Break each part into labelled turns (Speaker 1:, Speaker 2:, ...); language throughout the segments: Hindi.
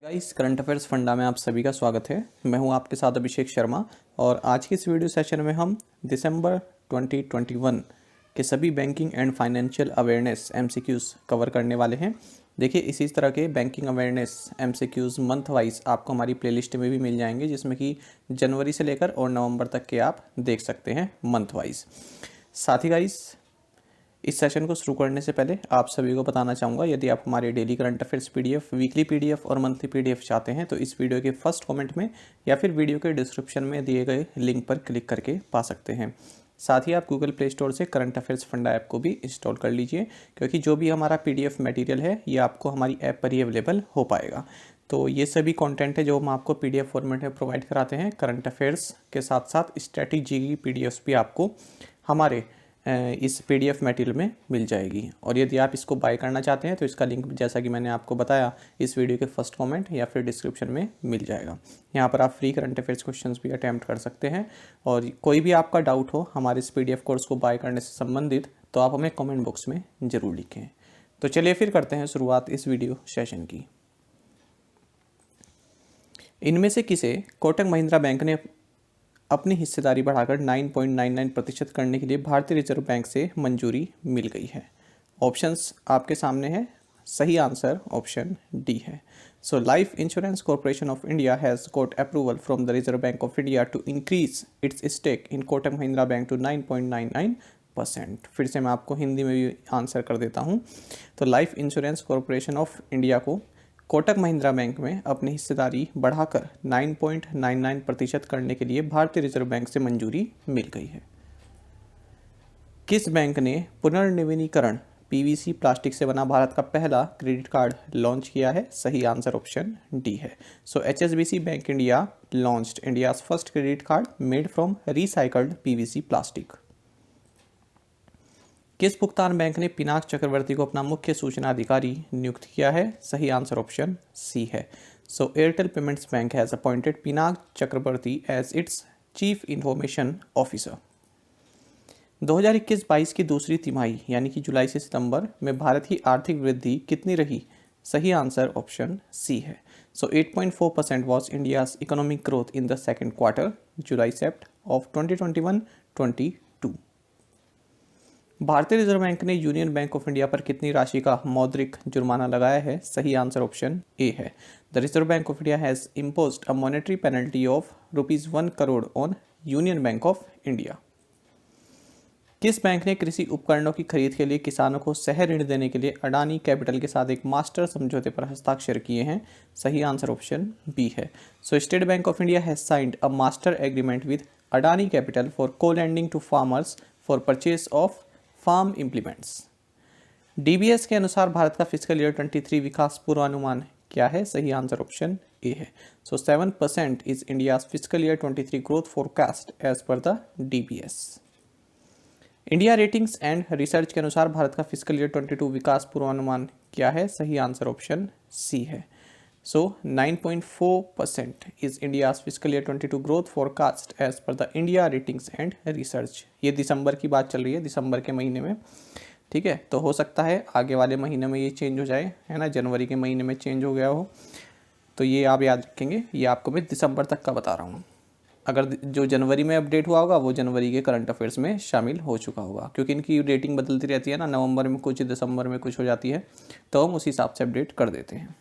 Speaker 1: गाइस, करंट अफेयर्स फंडा में आप सभी का स्वागत है। मैं हूं आपके साथ अभिषेक शर्मा और आज की इस वीडियो सेशन में हम दिसंबर 2021 के सभी banking and financial awareness MCQs cover करने वाले हैं। देखिए, इसी तरह के banking awareness MCQs month wise आपको हमारी प्लेलिस्ट में भी मिल जाएंगे, जिसमें कि जनवरी से लेकर और नवंबर तक के आप देख सकते हैं मंथ वाइज। साथ ही गाइस, इस सेशन को शुरू करने से पहले आप सभी को बताना चाहूँगा, यदि आप हमारे daily current affairs PDF, weekly PDF और मंथली पीडीएफ चाहते हैं तो इस वीडियो के फर्स्ट कमेंट में या फिर वीडियो के डिस्क्रिप्शन में दिए गए लिंक पर क्लिक करके पा सकते हैं। साथ ही आप गूगल प्ले स्टोर से करंट अफेयर्स फंडा ऐप को भी इंस्टॉल कर लीजिए, क्योंकि जो भी हमारा पीडीएफ मटेरियल है ये आपको हमारी ऐप पर ही अवेलेबल हो पाएगा। तो ये सभी कंटेंट है जो हम आपको पीडीएफ फॉर्मेट में प्रोवाइड कराते हैं। करंट अफेयर्स के साथ साथ स्ट्रैटेजी की पीडीएफ भी आपको हमारे इस पीडीएफ मटेरियल में मिल जाएगी। और यदि आप इसको बाय करना चाहते हैं तो इसका लिंक, जैसा कि मैंने आपको बताया, इस वीडियो के फर्स्ट कमेंट या फिर डिस्क्रिप्शन में मिल जाएगा। यहाँ पर आप फ्री करंट अफेयर्स क्वेश्चंस भी अटैम्प्ट कर सकते हैं। और कोई भी आपका डाउट हो हमारे इस पीडीएफ कोर्स को बाय करने से संबंधित तो आप हमें कमेंट बॉक्स में ज़रूर लिखें। तो चलिए फिर करते हैं शुरुआत इस वीडियो सेशन की। इनमें से किसे कोटक महिंद्रा बैंक ने अपनी हिस्सेदारी बढ़ाकर 9.99% करने के लिए भारतीय रिजर्व बैंक से मंजूरी मिल गई है? ऑप्शंस आपके सामने है। सही आंसर ऑप्शन डी है। So Life Insurance Corporation of India has got approval from the Reserve Bank of India to increase its stake in Kotak Mahindra Bank to 9.99%। फिर से मैं आपको हिंदी में भी आंसर कर देता हूँ। तो life Insurance Corporation of India को कोटक महिंद्रा बैंक में अपनी हिस्सेदारी बढ़ाकर 9.99% करने के लिए भारतीय रिजर्व बैंक से मंजूरी मिल गई है। किस बैंक ने पुनर्नवीनीकरण पीवीसी प्लास्टिक से बना भारत का पहला क्रेडिट कार्ड लॉन्च किया है? सही आंसर ऑप्शन डी है। So HSBC bank India launched India's first credit card made from recycled PVC plastic. किस भुगतान बैंक ने पिनाक चक्रवर्ती को अपना मुख्य सूचना अधिकारी नियुक्त किया है? सही आंसर ऑप्शन सी है। So Airtel payments bank has appointed Pinak Chakraborty as its chief information officer. 2021-22 की दूसरी तिमाही यानी कि जुलाई से सितंबर में भारत की आर्थिक वृद्धि कितनी रही? सही आंसर ऑप्शन सी है। So 8.4% was India's economic growth in the second quarter July Sept of 2021-22। भारतीय रिजर्व बैंक ने यूनियन बैंक ऑफ इंडिया पर कितनी राशि का मौद्रिक जुर्माना लगाया है? सही आंसर ऑप्शन ए है। The Reserve Bank of India has imposed a monetary penalty of ₹1 crore on union bank of India. किस बैंक ने कृषि उपकरणों की खरीद के लिए किसानों को सह ऋण देने के लिए अडानी कैपिटल के साथ एक मास्टर समझौते पर हस्ताक्षर किए हैं? सही आंसर ऑप्शन बी है। So state bank of India has signed a master agreement with Adani capital for co lending to farmers for purchase of farm implements. DBS के अनुसार भारत का फिजिकल ईयर 23 विकास पूर्वानुमान क्या है? सही आंसर ऑप्शन ए है। So 7% is India's physical year 23 growth forecast as per the DBS. India Ratings and Research के अनुसार भारत का फिजिकल ईयर 22 विकास पूर्वानुमान क्या है? सही आंसर ऑप्शन सी है। So 9.4% is India's physical year 22 growth forecast as per the India Ratings and Research. ये दिसंबर की बात चल रही है, दिसंबर के महीने में। ठीक है, तो हो सकता है आगे वाले महीने में ये चेंज हो जाए, है ना, जनवरी के महीने में चेंज हो गया हो। तो ये आप याद रखेंगे, ये आपको मैं दिसंबर तक का बता रहा हूँ। अगर जो जनवरी में अपडेट हुआ होगा वो जनवरी के करंट अफेयर्स में शामिल हो चुका होगा, क्योंकि इनकी रेटिंग बदलती रहती है ना, नवंबर में कुछ, दिसंबर में कुछ हो जाती है, तो हम उसी हिसाब से अपडेट कर देते हैं।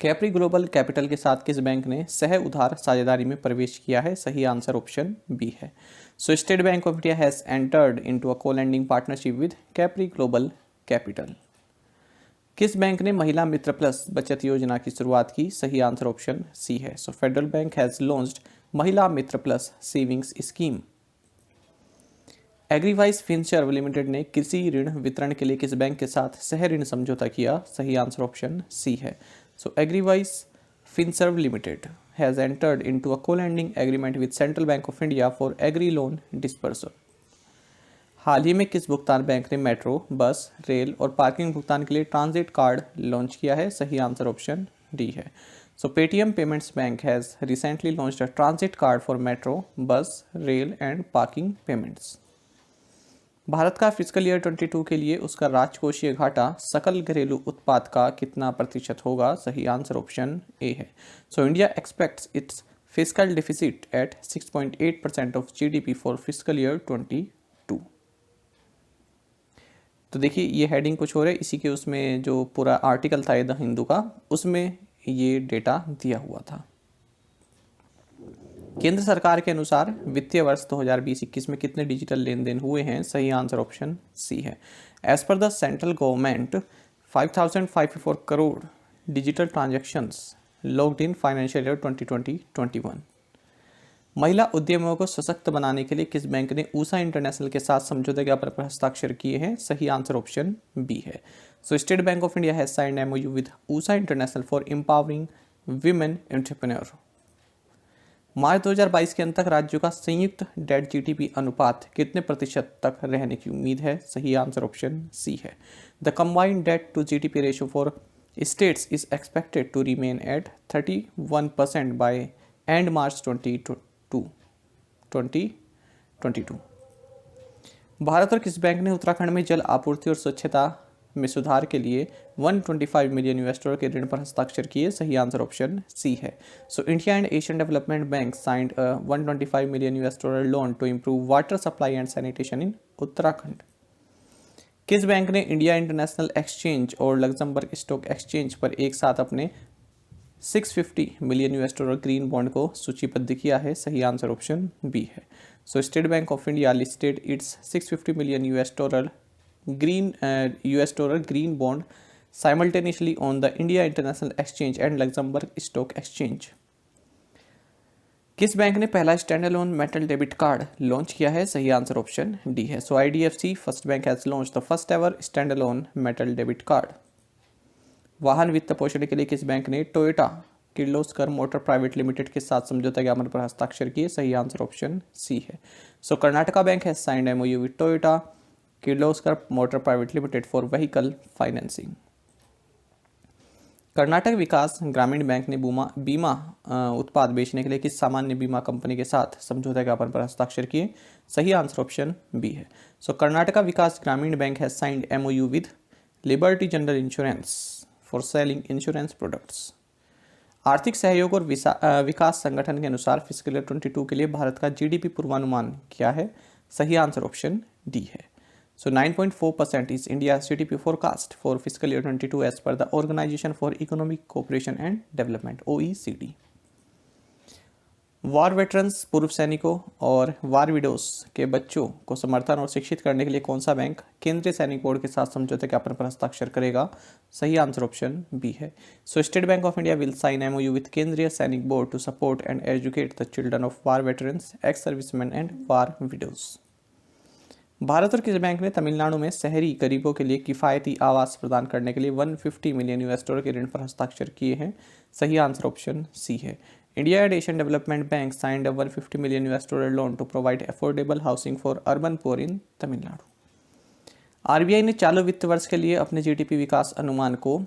Speaker 1: कैप्री ग्लोबल कैपिटल के साथ किस बैंक ने सह उधार साझेदारी में प्रवेश किया है? सही आंसर ऑप्शन बी है। So state bank of India has entered into a co lending partnership with Capri global capital. किस बैंक ने महिला मित्र प्लस बचत योजना की शुरुआत की? सही आंसर ऑप्शन सी है। So federal bank has launched Mahila Mitra plus savings scheme. Agriwise Finserv limited ने कृषि ऋण वितरण के लिए किस बैंक के साथ सह ऋण समझौता किया? सही आंसर ऑप्शन सी है। So Agrivise Finserv Limited has entered into a co-lending agreement with Central Bank of India for agri loan dispersal। हाल ही में किस भुगतान बैंक ने मेट्रो, बस, रेल और पार्किंग भुगतान के लिए ट्रांजिट कार्ड लॉन्च किया है? सही आंसर ऑप्शन डी है। So Paytm payments bank has recently launched a transit card for metro, bus, rail and parking payments. Bharat का फिजिकल ईयर 22 के लिए उसका राजकोषीय घाटा सकल घरेलू उत्पाद का कितना प्रतिशत होगा? सही आंसर ऑप्शन ए है। So India expects its physical deficit at 6.8% of GDP for physical year 22। तो देखिए ये हेडिंग कुछ और है, इसी के उसमें जो पूरा आर्टिकल था द हिंदू का, उसमें ये डेटा दिया हुआ था। केंद्र सरकार के अनुसार वित्तीय वर्ष 2020-21 में कितने डिजिटल लेन देन हुए हैं? सही आंसर ऑप्शन सी है। As per the central government 5,554 crore digital transactions logged in financial year 2020-21। महिला उद्यमियों को सशक्त बनाने के लिए किस बैंक ने ऊषा इंटरनेशनल के साथ समझौते ज्ञापन पर हस्ताक्षर किए हैं? सही आंसर ऑप्शन बी है। So state bank of India has signed MOU with Usha international for empowering women entrepreneur. March 2022 के अंत तक राज्यों का संयुक्त डेट जीडीपी अनुपात कितने प्रतिशत तक रहने की उम्मीद है? सही आंसर ऑप्शन सी है। The combined debt to GDP ratio for states is expected to remain at 31% by end March 2022। Bharat और किस बैंक ने उत्तराखंड में जल आपूर्ति और स्वच्छता में सुधार के लिए 125 मिलियन $1 के ऋण पर हस्ताक्षर किए? सही आंसर ऑप्शन सी है। So India and Asian development bank signed a 125 million $1 loan to improve water supply and sanitation in Uttarakhand. किस बैंक ने इंडिया इंटरनेशनल एक्सचेंज और लग्जमबर्ग स्टॉक एक्सचेंज पर एक साथ अपने 650 मिलियन $1 ग्रीन बॉन्ड को सूचीबद्ध किया है? सही आंसर ऑप्शन बी है। So state bank of India listed its 650 million $$ green bond simultaneously on the India International Exchange and Luxembourg Stock Exchange। किस बैंक ने पहला standalone metal debit card launch किया है? सही आंसर ऑप्शन डी है। सो IDFC first bank has launch the first ever standalone metal debit card. वाहन वित्त पोषण के लिए किस बैंक ने Toyota Kirloskar motor private limited के साथ समझौता ज्ञापन पर हस्ताक्षर किए? सही आंसर ऑप्शन सी है। So Karnataka bank has signed MOU with Toyota Kirloskar motor private limited for vehicle financing. Karnataka Vikas Grameena bank ने बीमा उत्पाद बेचने के लिए किस सामान्य बीमा कंपनी के साथ समझौता ज्ञापन पर हस्ताक्षर किए? सही आंसर ऑप्शन बी है। So Karnataka Vikas Grameena bank has signed MOU with liberty general insurance for selling insurance products. आर्थिक सहयोग और विकास संगठन के अनुसार फिजिकल ईयर 22 के लिए भारत का जीडीपी पूर्वानुमान क्या है? सही आंसर ऑप्शन डी है। So 9.4% is India's GDP forecast for fiscal year 22 as per the Organization for Economic Cooperation and Development (OECD). War veterans पूर्व सैनिकों और वार विडोज के बच्चों को समर्थन और शिक्षित करने के लिए कौन सा बैंक केंद्रीय सैनिक बोर्ड के साथ समझौते ज्ञापन पर हस्ताक्षर करेगा? सही आंसर ऑप्शन बी है। So state bank of India will sign MOU with Kendriya Sainik board to support and educate the children of war veterans, ex servicemen and war widows. Bharat और किस बैंक ने तमिलनाडु में शहरी गरीबों के लिए किफ़ायती आवास प्रदान करने के लिए 150 मिलियन $1 के ऋण पर हस्ताक्षर किए हैं? सही आंसर ऑप्शन सी है। India and Asian development bank signed a 150 million $1 loan to provide affordable housing for urban poor in Tamil Nadu. RBI ने चालू वित्त वर्ष के लिए अपने जीडीपी विकास अनुमान को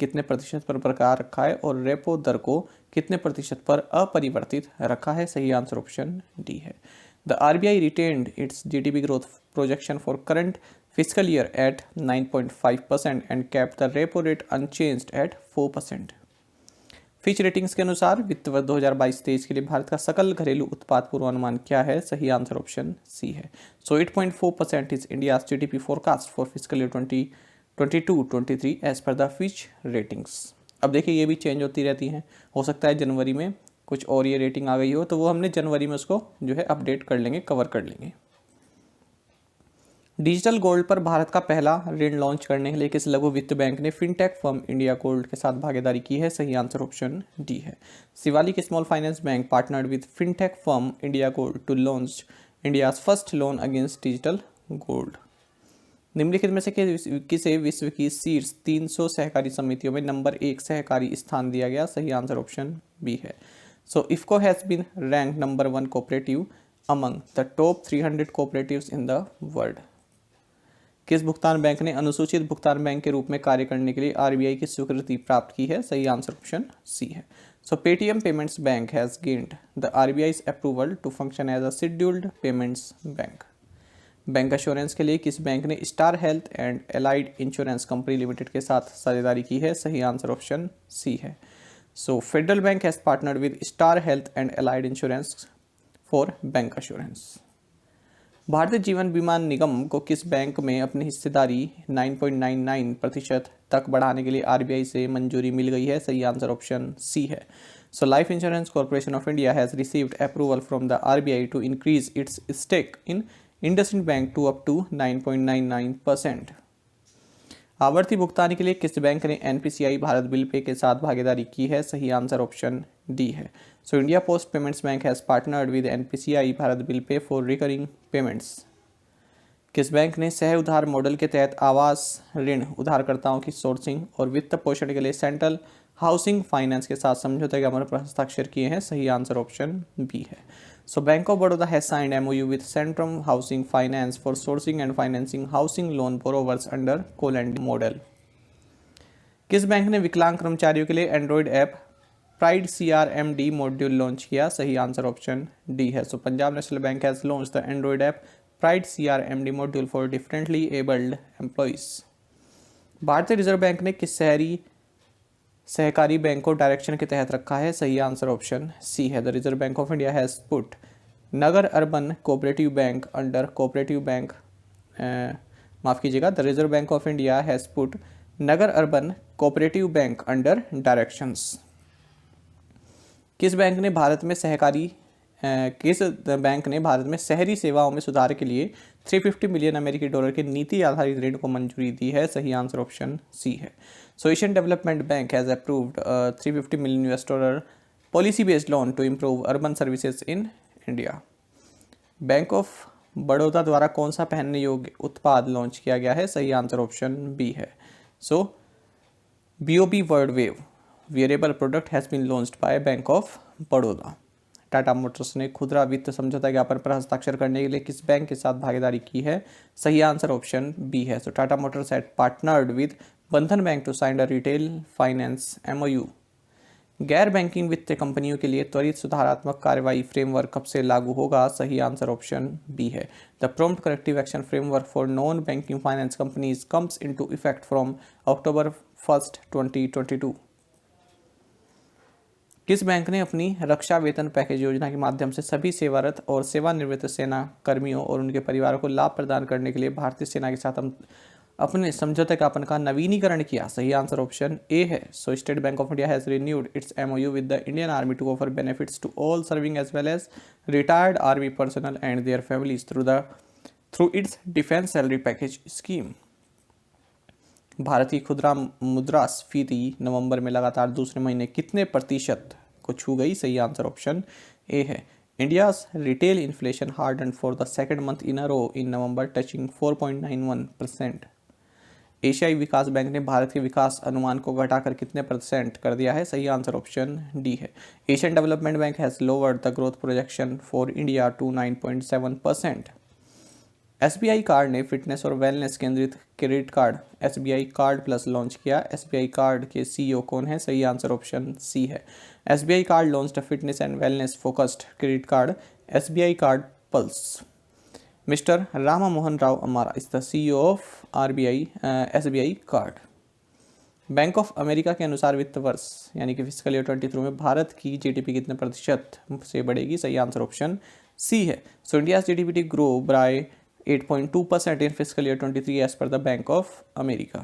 Speaker 1: कितने प्रतिशत पर बरकरार रखा है और रेपो दर को कितने प्रतिशत पर अपरिवर्तित रखा है? सही आंसर ऑप्शन डी है। The RBI retained its GDP growth projection for current fiscal year at 9.5% and kept the repo rate unchanged at 4%। Fitch ratings के अनुसार वित्त वर्ष 2022-23 के लिए भारत का सकल घरेलू उत्पाद पूर्वानुमान क्या है? सही आंसर ऑप्शन सी है। So 8.4% is India's GDP forecast for physical year 2022-23 as per the Fitch Ratings. अब देखिए ये भी चेंज होती रहती हैं, हो सकता है जनवरी में कुछ और ये रेटिंग आ गई हो, तो वो हमने जनवरी में उसको जो है अपडेट कर लेंगे, कवर कर लेंगे। डिजिटल गोल्ड पर भारत का पहला ऋण लॉन्च करने के लिए किस लघु वित्त बैंक ने फिनटेक फर्म इंडिया गोल्ड के साथ भागीदारी की है? सही आंसर ऑप्शन डी है। Shivalik Small finance Bank partnered with fintech firm India Gold to launch India's first loan against digital gold. निम्नलिखित में से किसे विश्व की शीर्ष 300 सहकारी समितियों में नंबर 1 सहकारी स्थान दिया गया? सही आंसर ऑप्शन बी है। So IFFCO has been ranked number 1 cooperative among the top 300 cooperatives in the world। किस भुगतान बैंक ने अनुसूचित भुगतान बैंक के रूप में कार्य करने के लिए आरबीआई की स्वीकृति प्राप्त की है? सही आंसर ऑप्शन सी है। So Paytm payments bank has gained the RBI's approval to function as a scheduled payments bank. Bank assurance के लिए किस बैंक ने star health and allied insurance company limited के साथ साझेदारी की है? सही आंसर ऑप्शन सी है। So federal bank has partnered with star health and allied insurance for bank assurance. Bharatiya Jeevan बीमा निगम को किस बैंक में अपनी हिस्सेदारी 9.99% तक बढ़ाने के लिए आरबीआई से मंजूरी मिल गई है? सही आंसर ऑप्शन सी है। So Life Insurance Corporation of India has received approval from the RBI to increase its stake in IndusInd Bank to up to 9.99%। आवर्ती भुगतान के लिए किस बैंक ने एनपीसीआई भारत बिल पे के साथ भागीदारी की है? सही आंसर ऑप्शन डी है। So India post payments bank has partnered with NPCI Bharat bill pay for recurring payments. किस बैंक ने सह उधार मॉडल के तहत आवास ऋण उधारकर्ताओं की सोर्सिंग और वित्त पोषण के लिए सेंट्रल हाउसिंग फाइनेंस के साथ समझौते के अमल पर हस्ताक्षर किए हैं? सही आंसर ऑप्शन बी है। So bank of Baroda has signed MOU with Centrum housing finance for sourcing and financing housing loan borrowers under co lend model. किस बैंक ने विकलांग कर्मचारियों के लिए Android app Pride CRMD module launch किया? सही आंसर ऑप्शन डी है। So Punjab national bank has launch the Android app Pride CRMD module for differently abled employees. भारतीय रिजर्व बैंक ने किस शहरी सहकारी बैंक को डायरेक्शन के तहत रखा है? सही आंसर ऑप्शन सी है। The Reserve Bank of India has put Nagar urban cooperative bank under cooperative bank माफ़ कीजिएगा, the Reserve Bank of India has put Nagar urban cooperative bank under directions. किस बैंक ने भारत में शहरी सेवाओं में सुधार के लिए 350 मिलियन अमेरिकी डॉलर के नीति आधारित ऋण को मंजूरी दी है? सही आंसर ऑप्शन सी है। So Asian development bank has approved $350 million policy based loan to improve urban services in India. Bank of Baroda द्वारा कौन सा पहनने योग्य उत्पाद लॉन्च किया गया है? सही आंसर ऑप्शन बी है। So BOB world wave variable product has been launched by Bank of Baroda. Tata Motors ने खुदरा वित्त समझौता ज्ञापन पर हस्ताक्षर करने के लिए किस बैंक के साथ भागीदारी की है? सही आंसर ऑप्शन बी है। So Tata motors had partnered with Bandhan bank to sign a retail finance MOU। गैर बैंकिंग वित्तीय कंपनियों के लिए त्वरित सुधारात्मक कार्रवाई फ्रेमवर्क कब से लागू होगा? सही आंसर ऑप्शन बी है। The prompt corrective action framework for non banking finance companies comes into effect from October 1, 2022। किस बैंक ने अपनी रक्षा वेतन पैकेज योजना के माध्यम से सभी सेवारत और सेवानिवृत्त सेना कर्मियों और उनके परिवारों को लाभ प्रदान करने के लिए भारतीय सेना के साथ अपने समझौते ज्ञापन का नवीनीकरण किया? सही आंसर ऑप्शन ए है। So state bank of India has renewed its MOU with the Indian army to offer benefits to all serving as well as retired army personnel and their families through its defence salary package scheme. भारतीय खुदरा मुद्रास्फीति नवंबर में लगातार दूसरे महीने कितने प्रतिशत को छू गई? सही आंसर ऑप्शन ए है। India's retail inflation hardened for the second month in a row in November touching 4.91%। एशियाई विकास बैंक ने भारत के विकास अनुमान को घटाकर कितने % कर दिया है? सही आंसर ऑप्शन डी है। Asian development bank has lowered the growth projection for India to 9.7%। SBI card ने फिटनेस और वेलनेस केंद्रित credit card SBI card plus launch किया। SBI कार्ड के CEO कौन है? सही आंसर ऑप्शन सी है। SBI card launched fitness and wellness focused credit card SBI card pulse. Mister Rama Mohan Rao Amara is the CEO of SBI card. Bank of America के अनुसार वित्त वर्ष यानी कि फिस्कल ईयर 23 में भारत की GDP कितने प्रतिशत से बढ़ेगी? सही आंसर ऑप्शन सी है। So India GDP grow by 8.2% in fiscal year 23 as per the Bank of America।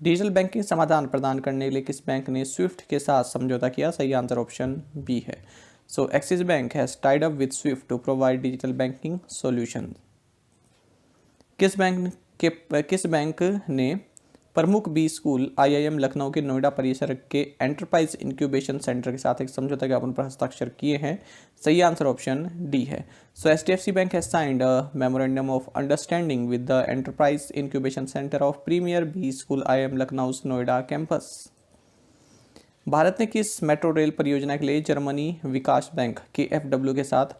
Speaker 1: Digital banking समाधान प्रदान करने के लिए किस बैंक ने स्विफ्ट के साथ समझौता किया? सही आंसर ऑप्शन बी है। So Axis bank has tied up with Swift to provide digital banking solution. किस बैंक ने प्रमुख बी स्कूल IIM लखनऊ के नोएडा परिसर के एंटरप्राइज इंक्यूबेशन सेंटर के साथ एक समझौता ज्ञापन पर हस्ताक्षर किए हैं? सही आंसर ऑप्शन डी है। So HDFC bank has signed a memorandum of understanding with the enterprise incubation centre of premier B school IIM Lucknow Noida campus. Bharat ने किस मेट्रो रेल परियोजना के लिए जर्मनी विकास बैंक KfW के साथ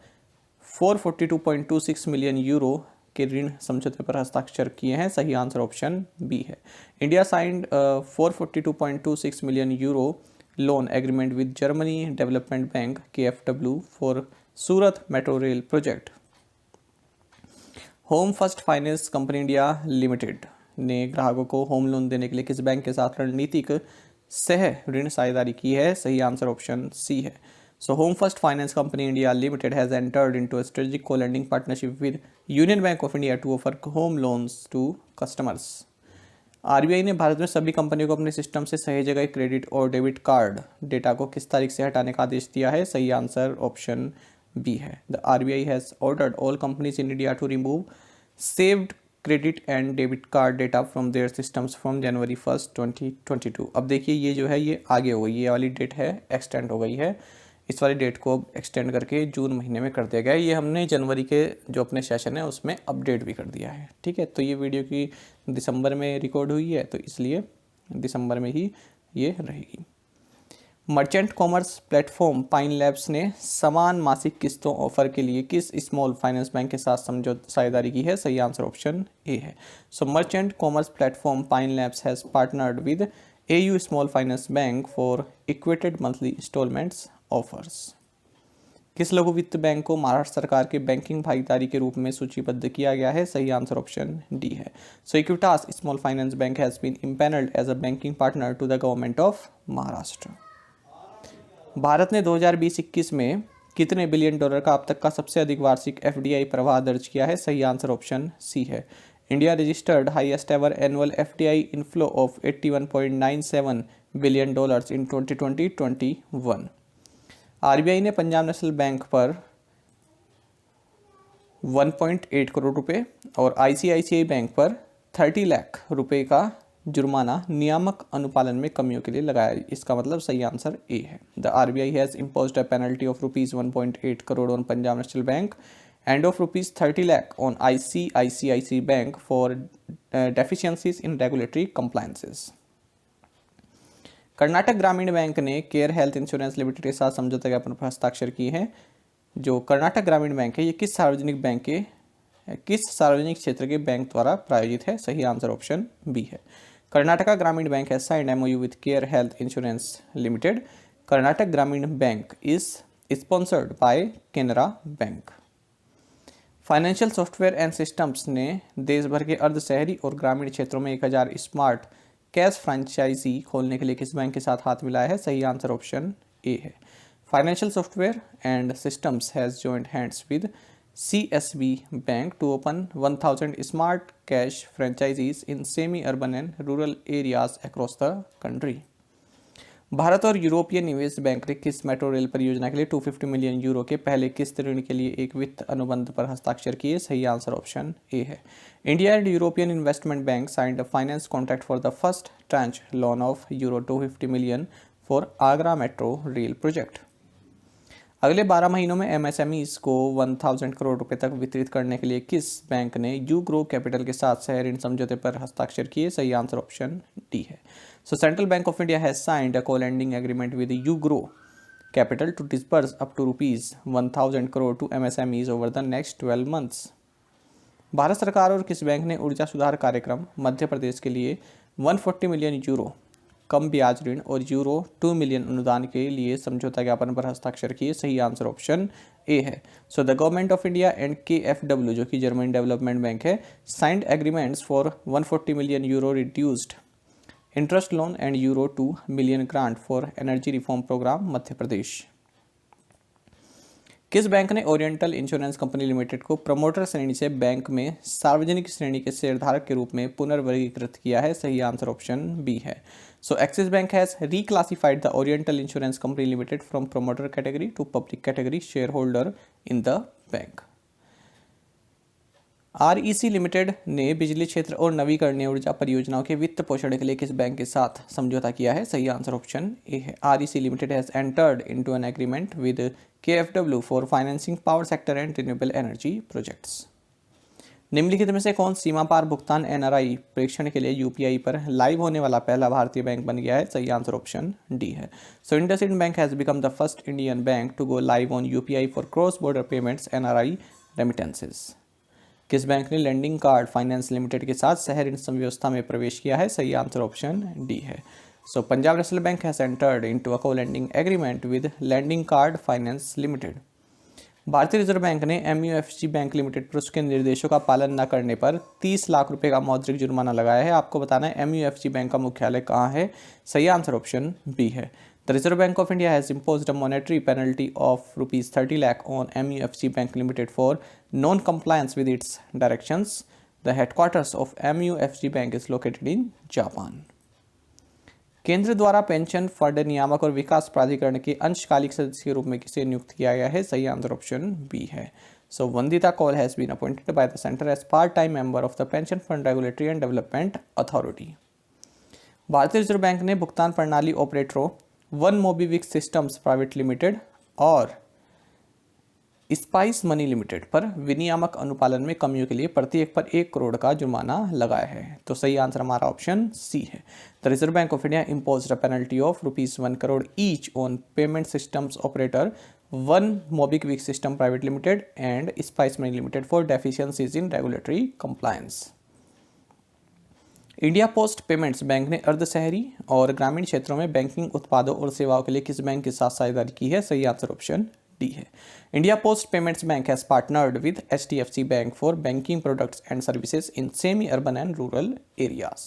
Speaker 1: 442.26 मिलियन यूरो के ऋण समझौते पर हस्ताक्षर किए हैं? सही आंसर ऑप्शन बी है। India signed 442.26 million euro loan agreement with Germany development bank KfW for Surat metro rail project. Home first finance company India limited ने ग्राहकों को होम लोन देने के लिए किस बैंक के साथ रणनीतिक सह ऋण साझेदारी की है? सही आंसर ऑप्शन सी है। So home first finance company India limited has entered into a strategic co lending partnership with union bank of India to offer home loans to customers. RBI ने भारत में सभी कंपनियों को अपने सिस्टम से सही जगह क्रेडिट और डेबिट कार्ड डेटा को किस तारीख से हटाने का आदेश दिया है? सही आंसर ऑप्शन बी है। The RBI has ordered all companies in India to remove saved credit and debit card data from their systems from January 1 2022। अब देखिए ये जो है ये आगे हो गई, ये वाली डेट है एक्सटेंड हो गई है, इस वाली डेट को अब एक्सटेंड करके जून महीने में कर दिया गया है। ये हमने जनवरी के जो अपने सेशन है उसमें अपडेट भी कर दिया है। ठीक है, तो ये वीडियो की दिसंबर में रिकॉर्ड हुई है तो इसलिए दिसंबर में ही ये रहेगी। Merchant commerce platform Pine labs ने समान मासिक किस्तों ऑफर के लिए किस स्मॉल फाइनेंस बैंक के साथ समझौता साझेदारी की है? सही आंसर ऑप्शन ए है। So merchant commerce platform Pine Labs has partnered with AU Small finance Bank for equated monthly instalments offers. किस लघु वित्त बैंक को महाराष्ट्र सरकार के बैंकिंग भागीदारी के रूप में सूचीबद्ध किया गया है? सही आंसर ऑप्शन डी है। So Equitas small finance bank has been empanelled as a banking partner to the government of Maharashtra. Bharat ने 2020-21 में कितने बिलियन डॉलर का अब तक का सबसे अधिक वार्षिक एफडीआई प्रवाह दर्ज किया है? सही आंसर ऑप्शन सी है। India registered highest ever annual FDI inflow of 81.97 billion dollars in 2020-21। RBI ने पंजाब नेशनल बैंक पर 1.8 करोड़ रुपए और आईसीआईसीआई बैंक पर 30 लाख रुपए का जुर्माना नियामक अनुपालन में कमियों के लिए लगाया। इसका मतलब सही आंसर ए है। The RBI has imposed a penalty of rupees 1.8 crore on Punjab national bank end of rupees 30 lakh on ICICI bank for deficiencies in regulatory compliances. Karnataka Grameena bank ने केयर हेल्थ इंश्योरेंस लिमिटेड के साथ समझौता ज्ञापन पर हस्ताक्षर किए हैं। जो कर्नाटक ग्रामीण बैंक है ये किस सार्वजनिक क्षेत्र के बैंक द्वारा प्रायोजित है? सही आंसर ऑप्शन बी है। Karnataka Grameena bank has signed MOU with care health insurance limited. Karnataka Grameena bank is sponsored by Canara bank. Financial software and systems ने देश भर के अर्ध शहरी और ग्रामीण क्षेत्रों में 1000 स्मार्ट कैश फ्रेंचाइजी खोलने के लिए किस बैंक के साथ हाथ मिलाया है? सही आंसर ऑप्शन ए है। Financial software and systems has joined hands with CSB Bank to open 1000 smart cash franchises in semi-urban and rural areas across the country. Bharat और यूरोपीय निवेश बैंक ने किस मेट्रो रेल परियोजना के लिए 250 मिलियन यूरो के पहले किस्त ऋण के लिए एक वित्त अनुबंध पर हस्ताक्षर किए? सही आंसर ऑप्शन ए है। India and European investment bank signed a finance contract for the first tranche loan of euro 250 million for Agra metro rail project. अगले 12 महीनों में एमएसएमईज को 1000 करोड़ रुपए तक वितरित करने के लिए किस बैंक ने यू ग्रो कैपिटल के साथ सह ऋण समझौते पर हस्ताक्षर किए? सही आंसर ऑप्शन डी है। So central bank of India has signed a co lending agreement with U Gro capital to disburse up to rupees 1000 crore to MSMEs over the next 12 months. Bharat सरकार और किस बैंक ने ऊर्जा सुधार कार्यक्रम मध्य प्रदेश के लिए 140 मिलियन यूरो कम ब्याज ऋण और यूरो 2 मिलियन अनुदान के लिए समझौता ज्ञापन पर हस्ताक्षर किए? सही आंसर ऑप्शन ए है। So the government of India and KfW जो कि जर्मन डेवलपमेंट बैंक है signed agreements for 140 million euro reduced interest loan and euro 2 million grant for energy reform programme Madhya Pradesh. किस बैंक ने ओरिएंटल इंश्योरेंस कंपनी लिमिटेड को प्रमोटर श्रेणी से बैंक में सार्वजनिक श्रेणी के शेयरधारक के रूप में पुनर्वर्गीकृत किया है? सही आंसर ऑप्शन बी है। So Axis bank has reclassified the Oriental Insurance Company Limited from promoter category to public category shareholder in the bank. REC limited ने बिजली क्षेत्र और नवीकरणीय ऊर्जा परियोजनाओं के वित्त पोषण के लिए किस बैंक के साथ समझौता किया है? सही आंसर ऑप्शन ए है। REC limited has entered into an agreement with KfW for financing power sector and renewable energy projects. निम्नलिखित में से कौन सीमा पार भुगतान NRI प्रेषण के लिए UPI पर लाइव होने वाला पहला भारतीय बैंक बन गया है? सही आंसर ऑप्शन डी है। So IndusInd bank has become the first Indian bank to go live on UPI for cross border payments NRI remittances. किस बैंक ने लैंडिंग कार्ड फाइनेंस लिमिटेड के साथ सह ऋण व्यवस्था में प्रवेश किया है? सही आंसर ऑप्शन डी है। So Punjab national bank has entered into a co lending agreement with Lendingkart finance limited. भारतीय रिजर्व बैंक ने MUFG बैंक लिमिटेड पर उसके निर्देशों का पालन न करने पर 30 लाख रुपए का मौद्रिक जुर्माना लगाया है। आपको बताना है MUFG बैंक का मुख्यालय कहाँ है। सही आंसर ऑप्शन बी है। The Reserve Bank of India has imposed a monetary penalty of rupees 30 lakh on MUFG Bank Limited for non-compliance with its directions. The headquarters of MUFG Bank is located in Japan. केंद्र द्वारा पेंशन फंड नियामक और विकास प्राधिकरण के अंशकालिक सदस्य के रूप में किसे नियुक्त किया गया है। सही आंसर ऑप्शन बी है। So Vandita Kaul has been appointed by the centre as part time member of the pension fund regulatory and development authority. भारतीय रिजर्व बैंक ने भुगतान प्रणाली ऑपरेटरों One MobiKwik systems private limited और स्पाइस मनी लिमिटेड पर विनियामक अनुपालन में कमियों के लिए प्रत्येक पर 1 करोड़ का जुर्माना लगाया है। तो सही आंसर हमारा ऑप्शन सी है। The Reserve Bank of India imposed a penalty of ₹1 crore each on payment systems operator one MobiKwik system private limited and spice money limited for deficiencies in regulatory compliance. India post payments bank ने अर्धशहरी और ग्रामीण क्षेत्रों में बैंकिंग उत्पादों और सेवाओं के लिए किस बैंक के साथ साझेदारी की है। सही आंसर ऑप्शन डी है। India post payments bank has partnered with HDFC bank for banking products and services in semi urban and rural areas.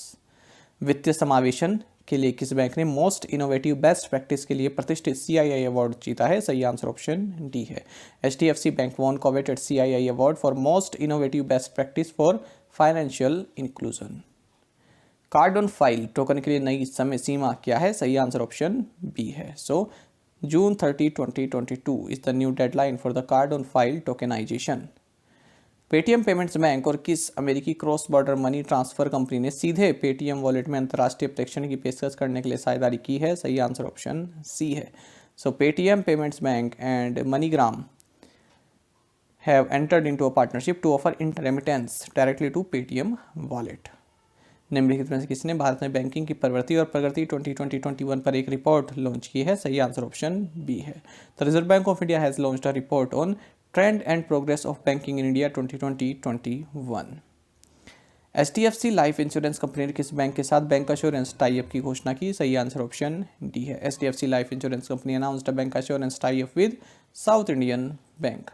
Speaker 1: वित्तीय समावेशन के लिए किस बैंक ने मोस्ट इनोवेटिव बेस्ट प्रैक्टिस के लिए प्रतिष्ठित CII अवार्ड जीता है। सही आंसर ऑप्शन डी है। HDFC bank won coveted CII award for most innovative best practice for financial inclusion. Card on file token के लिए नई समय सीमा क्या है। सही आंसर ऑप्शन बी है। सो June 30, 2022 is the new deadline for the card on file tokenization. Paytm payments bank और किस अमेरिकी cross border money transfer company ने सीधे पेटीएम वॉलेट में अंतर्राष्ट्रीय प्रेषण की पेशकश करने के लिए साझेदारी की है। सही आंसर ऑप्शन सी है। So Paytm payments bank and MoneyGram have entered into a partnership to offer remittance directly to Paytm wallet. निम्नलिखित में से किसने भारत में बैंकिंग की प्रवृत्ति और प्रगति 2020-21 पर एक रिपोर्ट लॉन्च की है। सही आंसर ऑप्शन बी है। The Reserve Bank of India has launched a report on trend and progress of banking in India 2020-21। HDFC life insurance company ने किस बैंक के साथ बैंक अश्योरेंस टाई अप की घोषणा की। सही आंसर ऑप्शन डी है। HDFC life insurance company announced a bank assurance tie up with south Indian bank.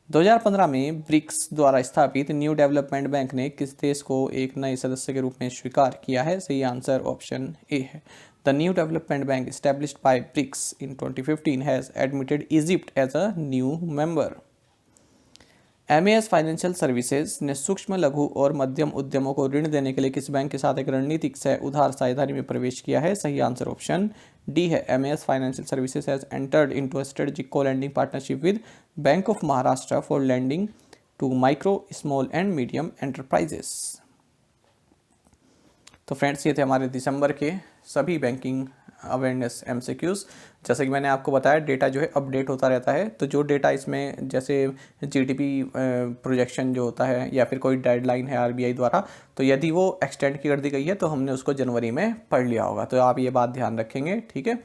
Speaker 1: 2015 में ब्रिक्स द्वारा स्थापित न्यू डेवलपमेंट बैंक ने किस देश को एक नए सदस्य के रूप में स्वीकार किया है। सही आंसर ऑप्शन ए है। The New Development Bank established by BRICS in 2015 has admitted Egypt as a new member. MAS financial services ने सूक्ष्म लघु और मध्यम उद्यमों को ऋण देने के लिए किस बैंक के साथ एक रणनीतिक सह उधार साझेदारी में प्रवेश किया है। सही आंसर ऑप्शन डी है। MAS financial services has entered into a strategic co lending partnership with bank of Maharashtra for lending to micro small and medium enterprises. तो फ्रेंड्स, ये थे हमारे दिसंबर के सभी बैंकिंग अवेयरनेस MCQs। जैसे कि मैंने आपको बताया, डेटा जो है अपडेट होता रहता है। तो जो डेटा इसमें जैसे GDP प्रोजेक्शन जो होता है या फिर कोई डेडलाइन है RBI द्वारा, तो यदि वो एक्सटेंड कर दी गई है तो हमने उसको जनवरी में पढ़ लिया होगा। तो आप ये बात ध्यान रखेंगे, ठीक है।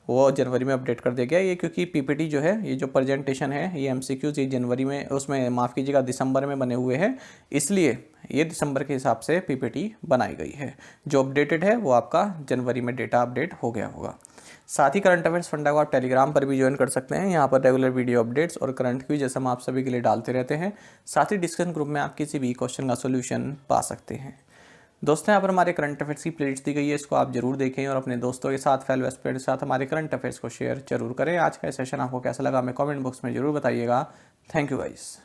Speaker 1: वो जनवरी में अपडेट कर दिया गया ये, क्योंकि PPT जो है, ये जो प्रेजेंटेशन है, ये MCQs ये जनवरी में, उसमें माफ़ कीजिएगा दिसंबर में बने हुए हैं, इसलिए ये दिसंबर के हिसाब से PPT बनाई गई है। जो अपडेटेड है वो आपका जनवरी में डेटा अपडेट हो गया होगा। साथ ही करंट अफेयर्स फंडा को आप टेलीग्राम पर भी ज्वाइन कर सकते हैं। यहाँ पर रेगुलर वीडियो अपडेट्स और करंट क्विज जैसा हम आप सभी के लिए डालते रहते हैं। साथ ही डिस्कशन ग्रुप में आप किसी भी क्वेश्चन का सोल्यूशन पा सकते हैं। दोस्तों, यहाँ पर हमारे करंट अफेयर्स की प्लेलिस्ट दी गई है, इसको आप जरूर देखें और अपने दोस्तों के साथ, फेलो एस्पिरेंट्स के साथ हमारे करंट अफेयर्स को शेयर जरूर करें। आज का सेशन आपको कैसा लगा हमें कमेंट बॉक्स में जरूर बताइएगा। Thank you guys.